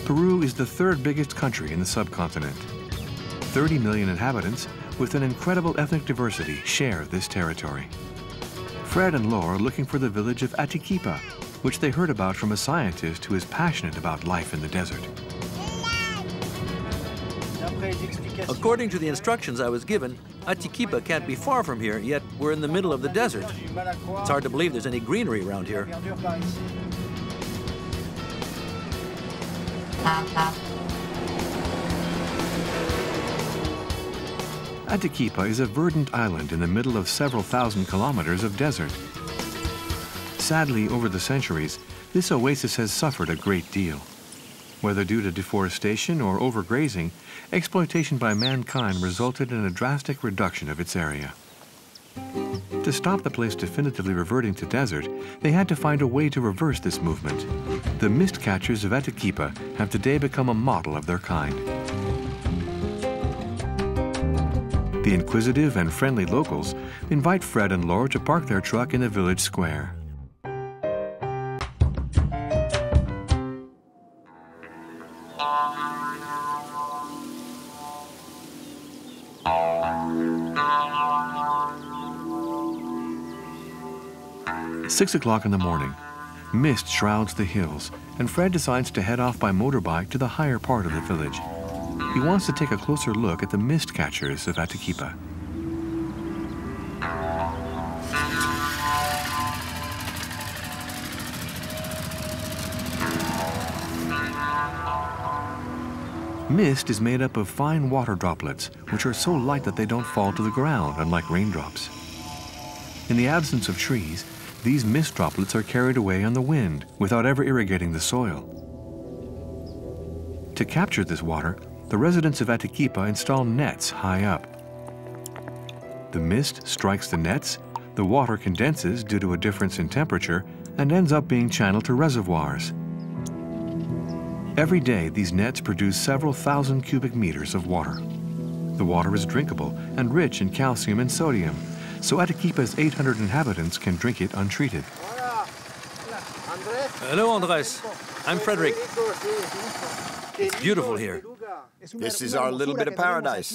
Peru is the third biggest country in the subcontinent. 30 million inhabitants with an incredible ethnic diversity share this territory. Fred and Laura are looking for the village of Atiquipa, which they heard about from a scientist who is passionate about life in the desert. According to the instructions I was given, Atiquipa can't be far from here, yet we're in the middle of the desert. It's hard to believe there's any greenery around here. Atiquipa is a verdant island in the middle of several thousand kilometers of desert. Sadly, over the centuries, this oasis has suffered a great deal. Whether due to deforestation or overgrazing, exploitation by mankind resulted in a drastic reduction of its area. To stop the place definitively reverting to desert, they had to find a way to reverse this movement. The mist catchers of Atiquipa have today become a model of their kind. The inquisitive and friendly locals invite Fred and Laura to park their truck in the village square. It's 6 o'clock in the morning. Mist shrouds the hills, and Fred decides to head off by motorbike to the higher part of the village. He wants to take a closer look at the mist catchers of Atiquipa. Mist is made up of fine water droplets, which are so light that they don't fall to the ground, unlike raindrops. In the absence of trees, these mist droplets are carried away on the wind without ever irrigating the soil. To capture this water, the residents of Atiquipa install nets high up. The mist strikes the nets, the water condenses due to a difference in temperature, and ends up being channeled to reservoirs. Every day, these nets produce several thousand cubic meters of water. The water is drinkable and rich in calcium and sodium, so Atiquipa's 800 inhabitants can drink it untreated. Hello, Andres. I'm Frederick. It's beautiful here. This is our little bit of paradise.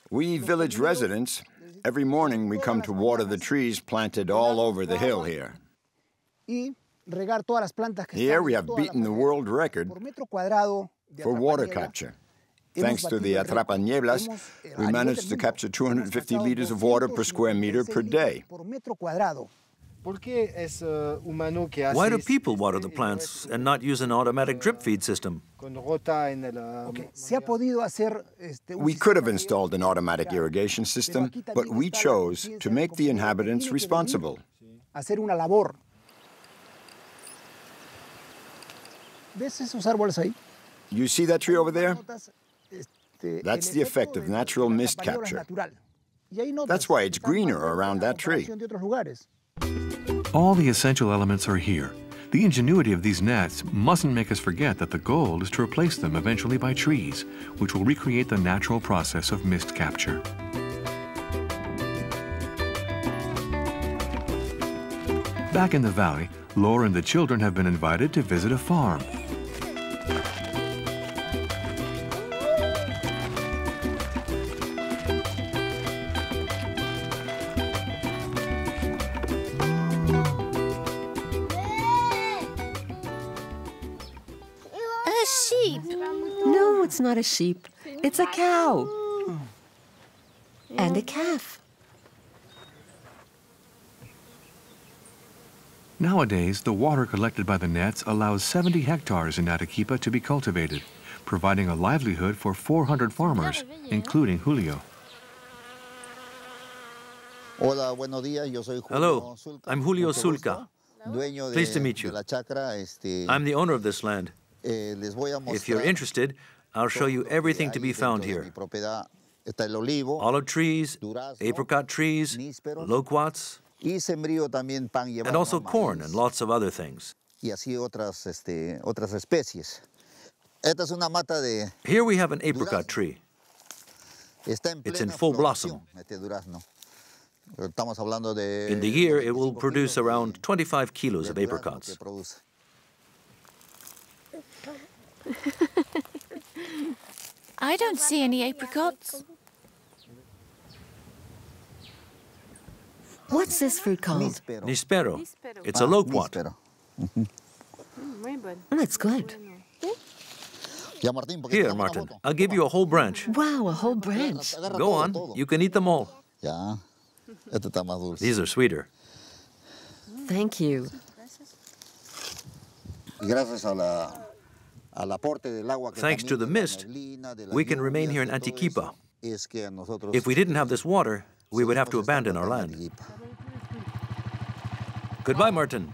We village residents, every morning we come to water the trees planted all over the hill here. Here we have beaten the world record for water capture. Thanks to the Atrapanieblas, we managed to capture 250 liters of water per square meter per day. Why do people water the plants and not use an automatic drip feed system? We could have installed an automatic irrigation system, but we chose to make the inhabitants responsible. You see that tree over there? That's the effect of natural mist capture. That's why it's greener around that tree. All the essential elements are here. The ingenuity of these nets mustn't make us forget that the goal is to replace them eventually by trees, which will recreate the natural process of mist capture. Back in the valley, Laura and the children have been invited to visit a farm. No, it's not a sheep. It's a cow. And a calf. Nowadays, the water collected by the nets allows 70 hectares in Atiquipa to be cultivated, providing a livelihood for 400 farmers, including Julio. Hello, I'm Julio Sulca. Pleased to meet you. I'm the owner of this land. If you're interested, I'll show you everything to be found here. Olive trees, apricot trees, loquats, and also corn and lots of other things. Here we have an apricot tree. It's in full blossom. In the year, it will produce around 25 kilos of apricots. I don't see any apricots. What's this fruit called? Nispero. It's a loquat. That's good. Here, Martin, I'll give you a whole branch. Wow, a whole branch. Go on, you can eat them all. These are sweeter. Thank you. Thanks to the mist, we can remain here in Atiquipa. If we didn't have this water, we would have to abandon our land. Goodbye, Martin.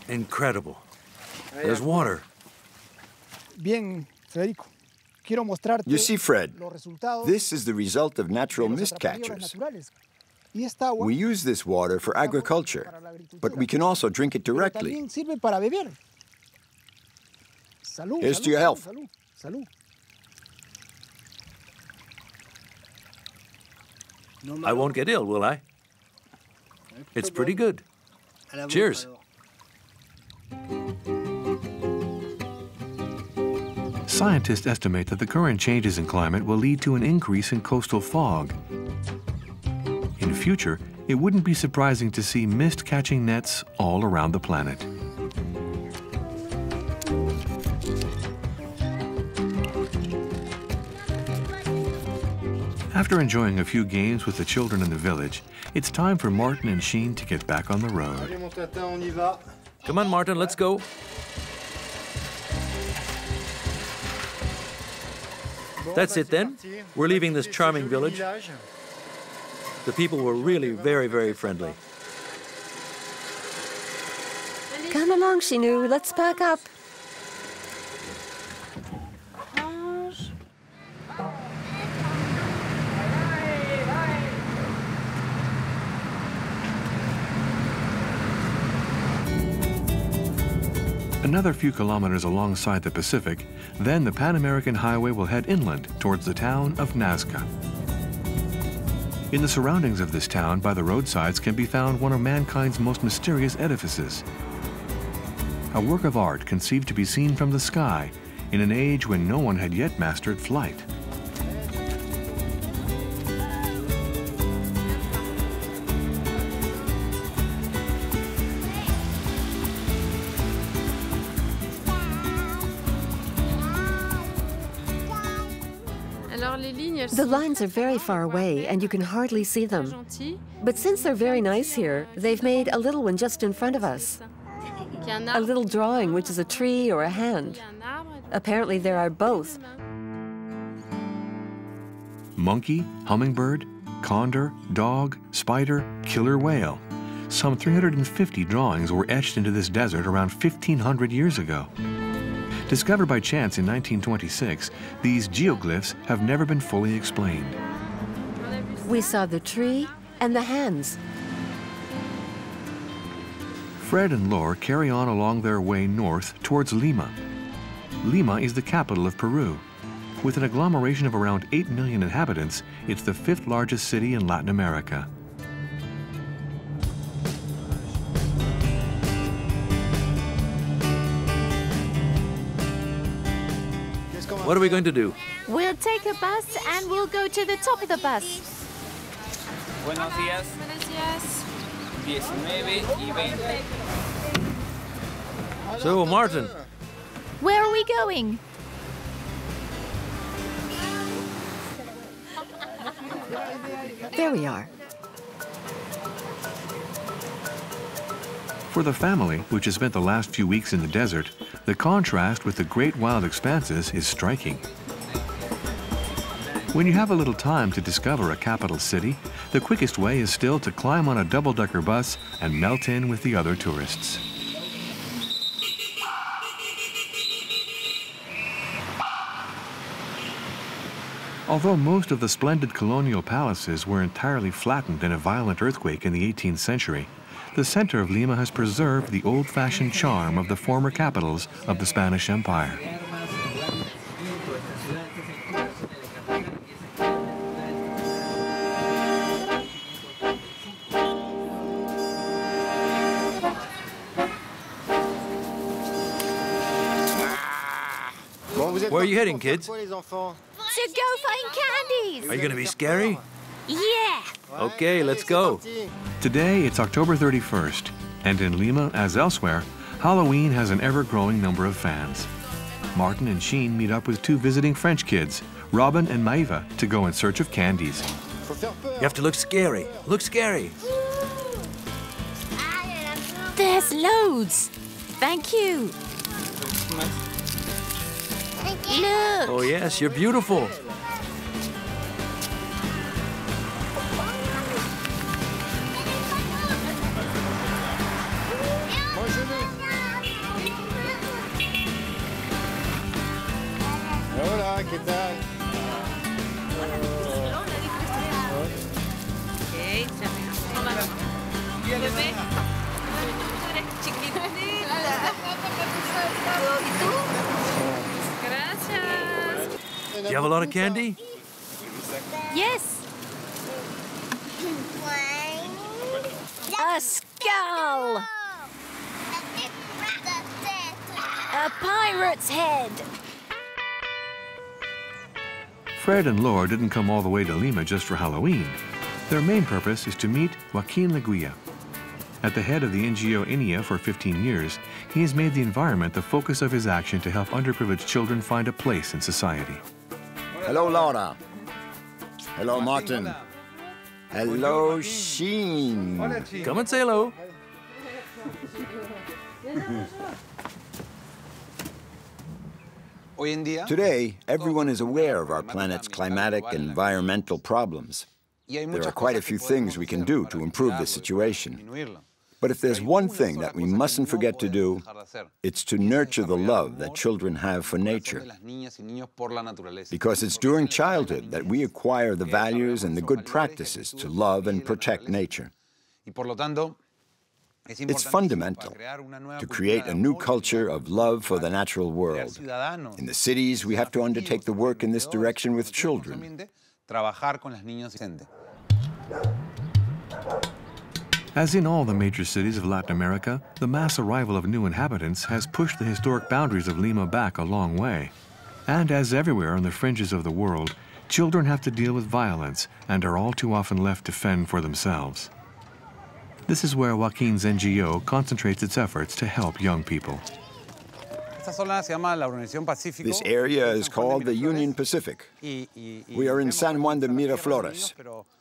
Incredible. There's water. You see, Fred, this is the result of natural mist catchers. We use this water for agriculture, but we can also drink it directly. Here's to your health. I won't get ill, will I? It's pretty good. Cheers. Scientists estimate that the current changes in climate will lead to an increase in coastal fog. In future, it wouldn't be surprising to see mist-catching nets all around the planet. After enjoying a few games with the children in the village, it's time for Martin and Sheen to get back on the road. Come on, Martin, let's go. That's it then. We're leaving this charming village. The people were really very, very friendly. Come along, Shinu. Let's pack up. Another few kilometers alongside the Pacific, then the Pan-American Highway will head inland towards the town of Nazca. In the surroundings of this town, by the roadsides, can be found one of mankind's most mysterious edifices. A work of art conceived to be seen from the sky in an age when no one had yet mastered flight. The lines are very far away and you can hardly see them. But since they're very nice here, they've made a little one just in front of us. A little drawing, which is a tree or a hand. Apparently there are both. Monkey, hummingbird, condor, dog, spider, killer whale. Some 350 drawings were etched into this desert around 1,500 years ago. Discovered by chance in 1926, these geoglyphs have never been fully explained. We saw the tree and the hands. Fred and Laura carry on along their way north towards Lima. Lima is the capital of Peru. With an agglomeration of around 8 million inhabitants, it's the 5th largest city in Latin America. What are we going to do? We'll take a bus and we'll go to the top of the bus. Buenos días. 19 y 20. So, Martin. Where are we going? There we are. For the family, which has spent the last few weeks in the desert, the contrast with the great wild expanses is striking. When you have a little time to discover a capital city, the quickest way is still to climb on a double-decker bus and melt in with the other tourists. Although most of the splendid colonial palaces were entirely flattened in a violent earthquake in the 18th century, the center of Lima has preserved the old-fashioned charm of the former capitals of the Spanish Empire. Where are you heading, kids? To go find candies. Are you going to be scary? Yeah. Okay, let's go. Today, it's October 31st, and in Lima, as elsewhere, Halloween has an ever-growing number of fans. Martin and Sheen meet up with two visiting French kids, Robin and Maiva, to go in search of candies. You have to look scary. Look scary. There's loads. Thank you. Look. Oh, yes, you're beautiful. Hola, ¿qué tal? Do you have a lot of candy? Yes. A skull. A pirate's head. Fred and Laura didn't come all the way to Lima just for Halloween. Their main purpose is to meet Joaquin Leguia. At the head of the NGO INIA for 15 years, he has made the environment the focus of his action to help underprivileged children find a place in society. Hello, Laura. Hello, Martin. Hello, Sheen. Come and say hello. Today, everyone is aware of our planet's climatic and environmental problems. There are quite a few things we can do to improve the situation. But if there's one thing that we mustn't forget to do, it's to nurture the love that children have for nature. Because it's during childhood that we acquire the values and the good practices to love and protect nature. It's fundamental to create a new culture of love for the natural world. In the cities, we have to undertake the work in this direction with children. As in all the major cities of Latin America, the mass arrival of new inhabitants has pushed the historic boundaries of Lima back a long way. And as everywhere on the fringes of the world, children have to deal with violence and are all too often left to fend for themselves. This is where Joaquin's NGO concentrates its efforts to help young people. This area is called the Union Pacific. We are in San Juan de Miraflores.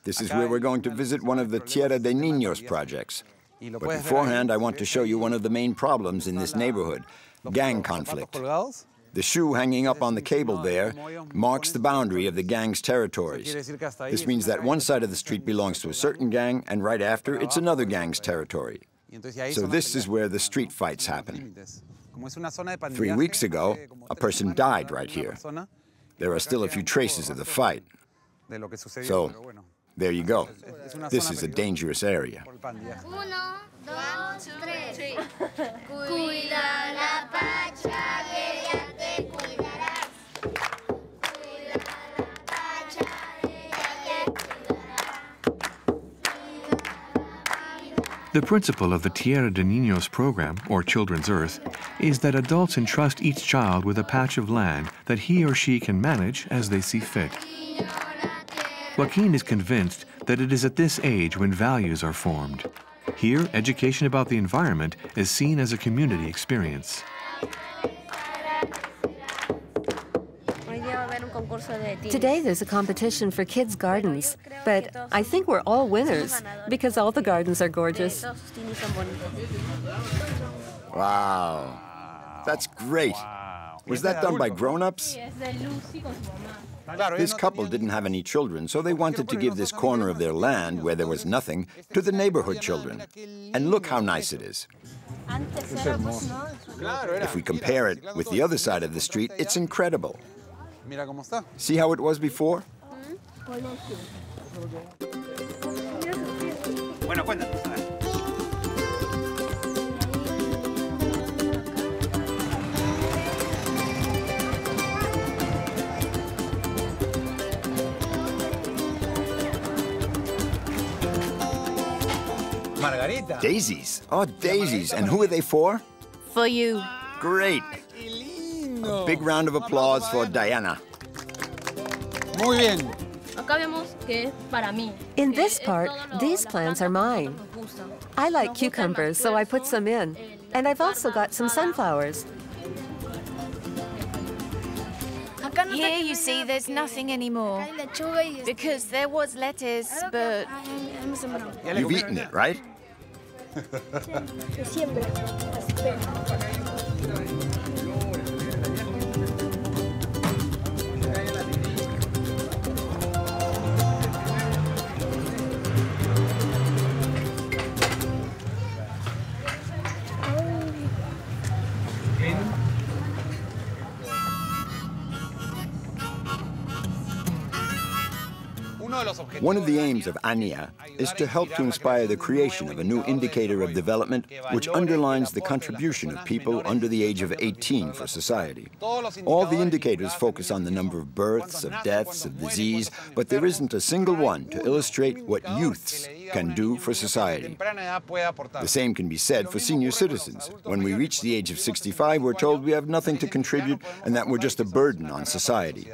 This is where we're going to visit one of the Tierra de Niños projects. But beforehand, I want to show you one of the main problems in this neighborhood, gang conflict. The shoe hanging up on the cable there marks the boundary of the gang's territories. This means that one side of the street belongs to a certain gang, and right after, it's another gang's territory. So this is where the street fights happen. 3 weeks ago, a person died right here. There are still a few traces of the fight. So, there you go. This is a dangerous area. The principle of the Tierra de Niños program, or Children's Earth, is that adults entrust each child with a patch of land that he or she can manage as they see fit. Joaquin is convinced that it is at this age when values are formed. Here, education about the environment is seen as a community experience. Today there's a competition for kids' gardens, but I think we're all winners because all the gardens are gorgeous. Wow, that's great. Was that done by grown-ups? This couple didn't have any children, so they wanted to give this corner of their land, where there was nothing, to the neighborhood children. And look how nice it is. If we compare it with the other side of the street, it's incredible. See how it was before? Bueno, cuéntanos. Margarita. Daisies. Oh, daisies. And who are they for? For you. Great. A big round of applause for Diana. Muy bien. In this part, these plants are mine. I like cucumbers, so I put some in. And I've also got some sunflowers. Here you see there's nothing anymore. Because there was lettuce, but... You've eaten it, right? One of the aims of ANIA is to help to inspire the creation of a new indicator of development which underlines the contribution of people under the age of 18 for society. All the indicators focus on the number of births, of deaths, of disease, but there isn't a single one to illustrate what youths can do for society. The same can be said for senior citizens. When we reach the age of 65, we're told we have nothing to contribute and that we're just a burden on society.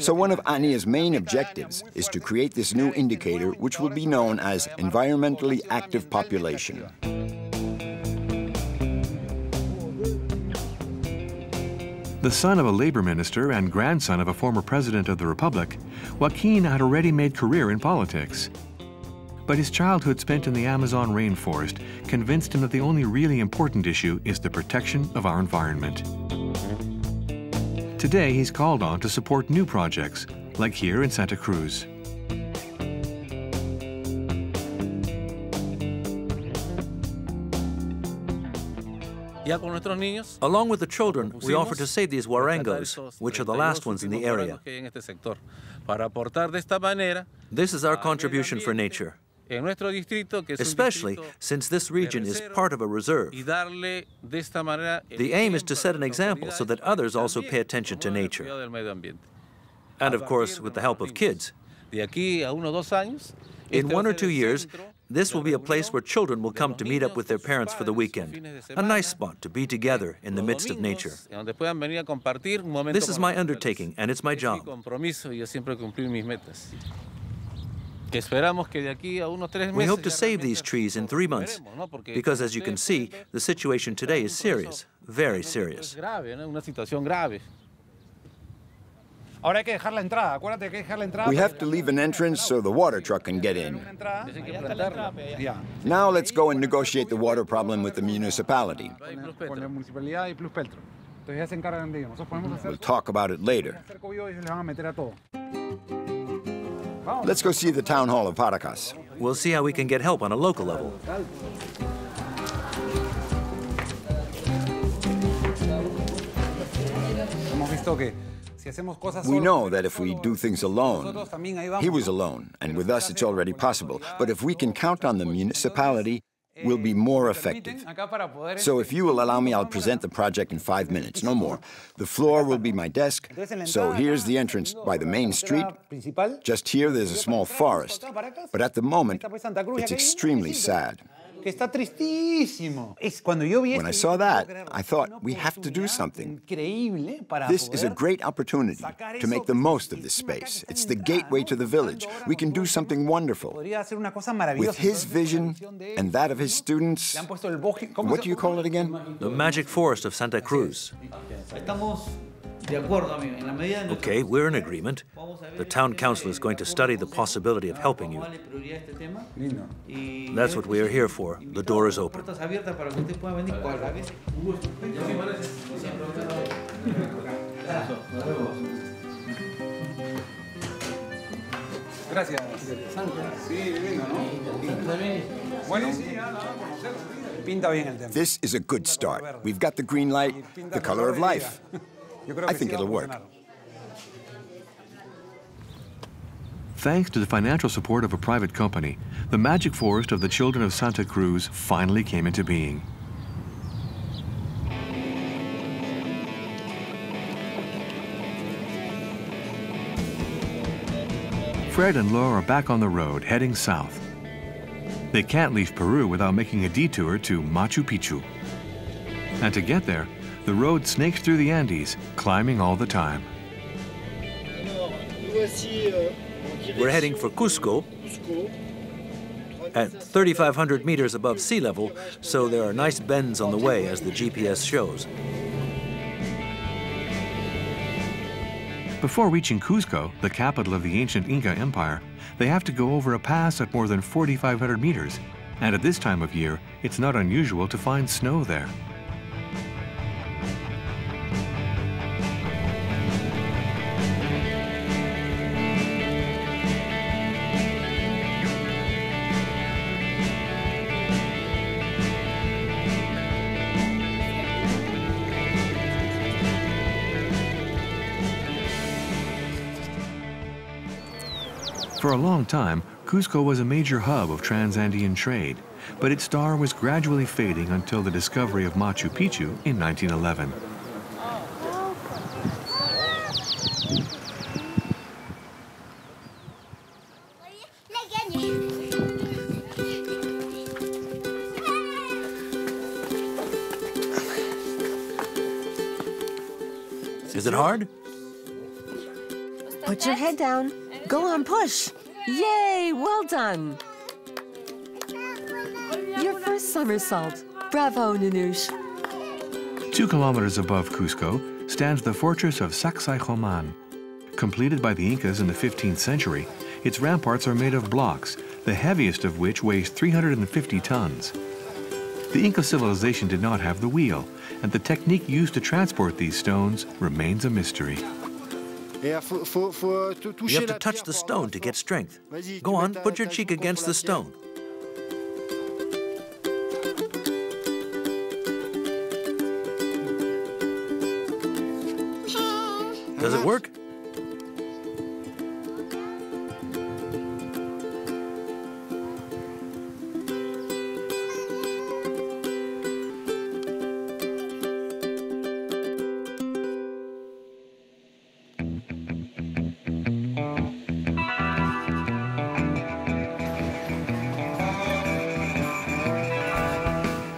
So one of ANIA's main objectives is to create this new indicator which will be known as environmentally active population. The son of a labor minister and grandson of a former president of the Republic, Joaquin had a ready-made career in politics. But his childhood spent in the Amazon rainforest convinced him that the only really important issue is the protection of our environment. Today, he's called on to support new projects, like here in Santa Cruz. Along with the children, we offer to save these guarangos, which are the last ones in the area. This is our contribution for nature, especially since this region is part of a reserve. The aim is to set an example so that others also pay attention to nature. And of course, with the help of kids. In 1 or 2 years, this will be a place where children will come to meet up with their parents for the weekend. A nice spot to be together in the midst of nature. This is my undertaking, and it's my job. We hope to save these trees in 3 months, because as you can see, the situation today is serious, very serious. We have to leave an entrance so the water truck can get in. Now let's go and negotiate the water problem with the municipality. We'll talk about it later. Let's go see the town hall of Paracas. We'll see how we can get help on a local level. We know that if we do things alone, he was alone, and with us it's already possible. But if we can count on the municipality, we'll be more effective. So if you will allow me, I'll present the project in 5 minutes, no more. The floor will be my desk. So here's the entrance by the main street. Just here, there's a small forest. But at the moment, it's extremely sad. When I saw that, I thought, we have to do something. This is a great opportunity to make the most of this space. It's the gateway to the village. We can do something wonderful. With his vision and that of his students, what do you call it again? The magic forest of Santa Cruz. Okay, we're in agreement. The town council is going to study the possibility of helping you. That's what we are here for. The door is open. This is a good start. We've got the green light, the color of life. I think it'll work. thanks to the financial support of a private company, the magic forest of the Children of Santa Cruz finally came into being. Fred and Laura are back on the road, heading south. They can't leave Peru without making a detour to Machu Picchu. And to get there, the road snakes through the Andes, climbing all the time. We're heading for Cusco at 3,500 meters above sea level, so there are nice bends on the way, as the GPS shows. Before reaching Cusco, the capital of the ancient Inca Empire, they have to go over a pass at more than 4,500 meters. And at this time of year, it's not unusual to find snow there. For a long time, Cusco was a major hub of trans-Andean trade, but its star was gradually fading until the discovery of Machu Picchu in 1911. Is it hard? Put your head down. Go on, push. Yay, well done. Your first somersault. Bravo, Nanush. 2 kilometers above Cusco stands the fortress of Sacsayhuaman. Completed by the Incas in the 15th century, its ramparts are made of blocks, the heaviest of which weighs 350 tons. The Inca civilization did not have the wheel, and the technique used to transport these stones remains a mystery. You have to touch the stone to get strength. Go on, put your cheek against the stone. Does it work?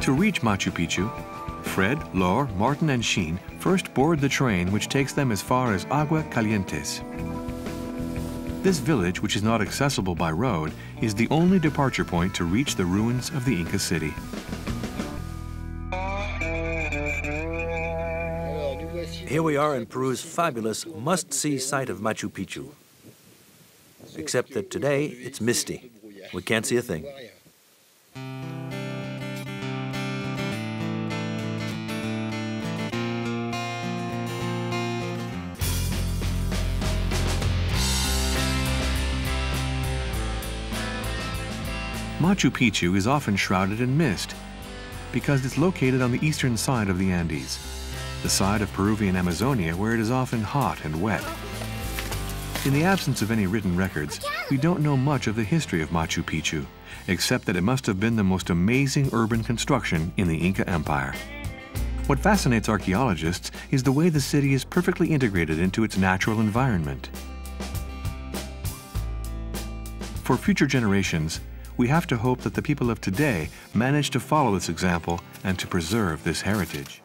To reach Machu Picchu, Fred, Laure, Martin, and Sheen first board the train which takes them as far as Agua Calientes. This village, which is not accessible by road, is the only departure point to reach the ruins of the Inca city. Here we are in Peru's fabulous must-see site of Machu Picchu. Except that today it's misty. We can't see a thing. Machu Picchu is often shrouded in mist because it's located on the eastern side of the Andes, the side of Peruvian Amazonia where it is often hot and wet. In the absence of any written records, we don't know much of the history of Machu Picchu, except that it must have been the most amazing urban construction in the Inca Empire. What fascinates archaeologists is the way the city is perfectly integrated into its natural environment. For future generations, we have to hope that the people of today manage to follow this example and to preserve this heritage.